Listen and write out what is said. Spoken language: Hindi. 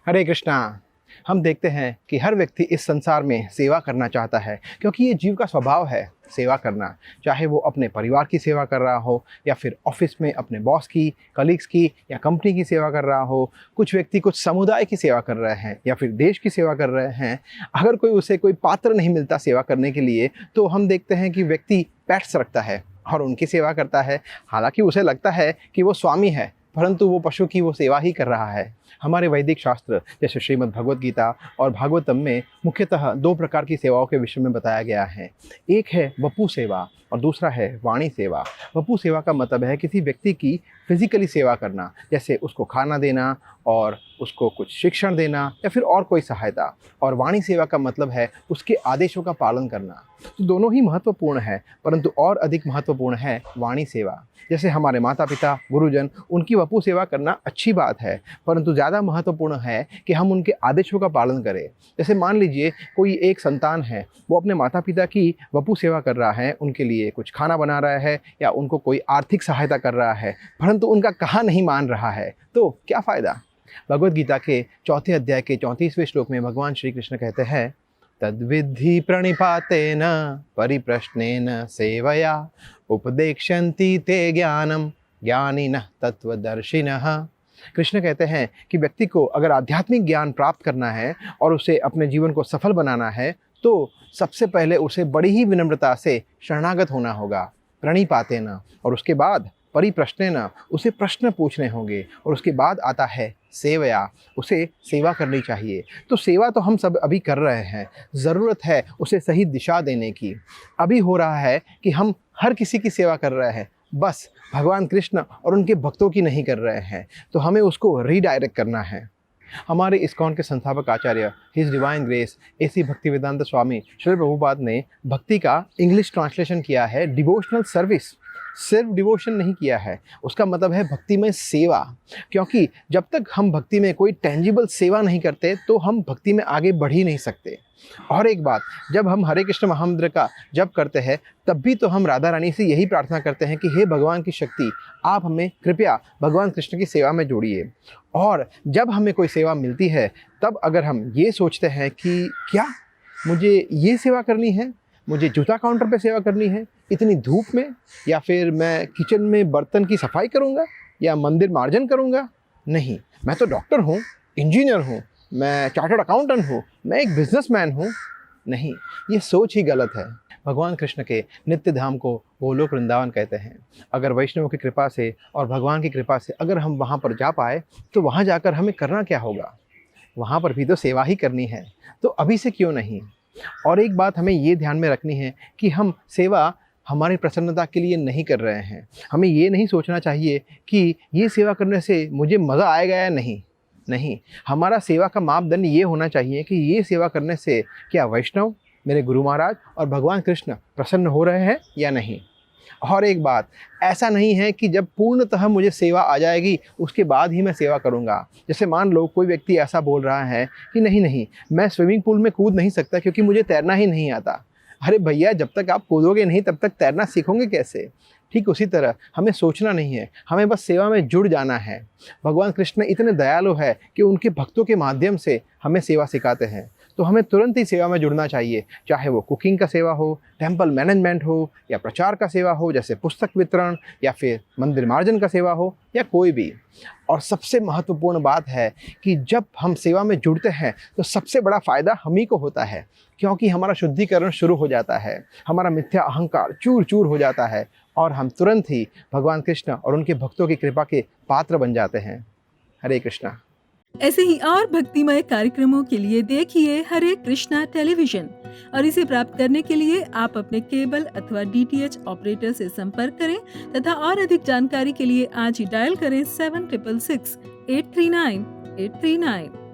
हरे कृष्णा। हम देखते हैं कि हर व्यक्ति इस संसार में सेवा करना चाहता है, क्योंकि ये जीव का स्वभाव है सेवा करना। चाहे वो अपने परिवार की सेवा कर रहा हो, या फिर ऑफिस में अपने बॉस की, कलीग्स की, या कंपनी की सेवा कर रहा हो। कुछ व्यक्ति कुछ समुदाय की सेवा कर रहे हैं, या फिर देश की सेवा कर रहे हैं। अगर उसे कोई पात्र नहीं मिलता सेवा करने के लिए, तो हम देखते हैं कि व्यक्ति पेट्स रखता है और उनकी सेवा करता है। हालांकि उसे लगता है कि वो स्वामी है, परंतु वो पशु की वो सेवा ही कर रहा है। हमारे वैदिक शास्त्र जैसे श्रीमद् भगवद गीता और भागवतम में मुख्यतः 2 प्रकार की सेवाओं के विषय में बताया गया है। एक है वपु सेवा और दूसरा है वाणी सेवा। वपु सेवा का मतलब है किसी व्यक्ति की फिजिकली सेवा करना, जैसे उसको खाना देना और उसको कुछ शिक्षण देना या फिर और कोई सहायता। और वाणी सेवा का मतलब है उसके आदेशों का पालन करना। तो दोनों ही महत्वपूर्ण है, परंतु और अधिक महत्वपूर्ण है वाणी सेवा। जैसे हमारे माता पिता, गुरुजन, उनकी वपु सेवा करना अच्छी बात है, परंतु ज़्यादा महत्वपूर्ण है कि हम उनके आदेशों का पालन करें। जैसे मान लीजिए कोई एक संतान है, वो अपने माता पिता की वपु सेवा कर रहा है, उनके लिए कुछ खाना बना रहा है या उनको कोई आर्थिक सहायता कर रहा है, परंतु उनका कहा नहीं मान रहा है, तो क्या फ़ायदा। भगवद गीता के 4 अध्याय के 34वें श्लोक में भगवान श्री कृष्ण कहते हैं, तद्विद्धि प्रणिपातेन परिप्रश्नेन सेवया उपदेक्षन्ति ते ज्ञानम ज्ञानिनः तत्वदर्शिनः। कृष्ण कहते हैं कि व्यक्ति को अगर आध्यात्मिक ज्ञान प्राप्त करना है और उसे अपने जीवन को सफल बनाना है, तो सबसे पहले उसे बड़ी ही विनम्रता से शरणागत होना होगा, प्रणिपातेन, और उसके बाद परिप्रश्नेन, उसे प्रश्न पूछने होंगे, और उसके बाद आता है सेवया, उसे सेवा करनी चाहिए। तो सेवा तो हम सब अभी कर रहे हैं, ज़रूरत है उसे सही दिशा देने की। अभी हो रहा है कि हम हर किसी की सेवा कर रहे हैं, बस भगवान कृष्ण और उनके भक्तों की नहीं कर रहे हैं, तो हमें उसको रीडायरेक्ट करना है। हमारे इस्कॉन के संस्थापक आचार्य his divine grace AC Bhaktivedanta Swami Shri Prabhupada ने भक्ति का इंग्लिश ट्रांसलेशन किया है डिवोशनल सर्विस। सिर्फ डिवोशन नहीं किया है, उसका मतलब है भक्ति में सेवा। क्योंकि जब तक हम भक्ति में कोई टेंजिबल सेवा नहीं करते, तो हम भक्ति में आगे बढ़ ही नहीं सकते। और एक बात, जब हम हरे कृष्ण महामंत्र का जप करते हैं, तब भी तो हम राधा रानी से यही प्रार्थना करते हैं कि हे भगवान की शक्ति, आप हमें कृपया भगवान कृष्ण की सेवा में जोड़िए। और जब हमें कोई सेवा मिलती है, तब अगर हम ये सोचते हैं कि क्या मुझे ये सेवा करनी है, मुझे जूता काउंटर पे सेवा करनी है इतनी धूप में, या फिर मैं किचन में बर्तन की सफाई करूँगा या मंदिर मार्जन करूँगा, नहीं, मैं तो डॉक्टर हूँ, इंजीनियर हूँ, मैं चार्टर्ड अकाउंटेंट हूँ, मैं एक बिजनेसमैन हूँ। नहीं, ये सोच ही गलत है। भगवान कृष्ण के नित्य धाम को गोलोक वृंदावन कहते हैं। अगर वैष्णवों की कृपा से और भगवान की कृपा से अगर हम वहाँ पर जा पाए, तो वहाँ जाकर हमें करना क्या होगा, वहाँ पर भी तो सेवा ही करनी है, तो अभी से क्यों नहीं। और एक बात हमें ये ध्यान में रखनी है कि हम सेवा हमारी प्रसन्नता के लिए नहीं कर रहे हैं। हमें ये नहीं सोचना चाहिए कि ये सेवा करने से मुझे मज़ा आएगा या नहीं, हमारा सेवा का मापदंड ये होना चाहिए कि ये सेवा करने से क्या वैष्णव, मेरे गुरु महाराज और भगवान कृष्ण प्रसन्न हो रहे हैं या नहीं। और एक बात, ऐसा नहीं है कि जब पूर्णतः मुझे सेवा आ जाएगी उसके बाद ही मैं सेवा करूंगा। जैसे मान लो कोई व्यक्ति ऐसा बोल रहा है कि नहीं, मैं स्विमिंग पूल में कूद नहीं सकता क्योंकि मुझे तैरना ही नहीं आता। अरे भैया, जब तक आप कूदोगे नहीं तब तक तैरना सीखोगे कैसे। ठीक उसी तरह हमें सोचना नहीं है, हमें बस सेवा में जुड़ जाना है। भगवान कृष्ण इतने दयालु है कि उनके भक्तों के माध्यम से हमें सेवा सिखाते हैं, तो हमें तुरंत ही सेवा में जुड़ना चाहिए। चाहे वो कुकिंग का सेवा हो, टेम्पल मैनेजमेंट हो, या प्रचार का सेवा हो जैसे पुस्तक वितरण, या फिर मंदिर मार्जन का सेवा हो, या कोई भी। और सबसे महत्वपूर्ण बात है कि जब हम सेवा में जुड़ते हैं तो सबसे बड़ा फ़ायदा हम ही को होता है, क्योंकि हमारा शुद्धिकरण शुरू हो जाता है, हमारा मिथ्या अहंकार चूर चूर हो जाता है, और हम तुरंत ही भगवान कृष्ण और उनके भक्तों की कृपा के पात्र बन जाते हैं। हरे कृष्णा। ऐसे ही और भक्तिमय कार्यक्रमों के लिए देखिए हरे कृष्णा टेलीविजन, और इसे प्राप्त करने के लिए आप अपने केबल अथवा DTH ऑपरेटर से संपर्क करें तथा और अधिक जानकारी के लिए आज ही डायल करें 7666 839 839।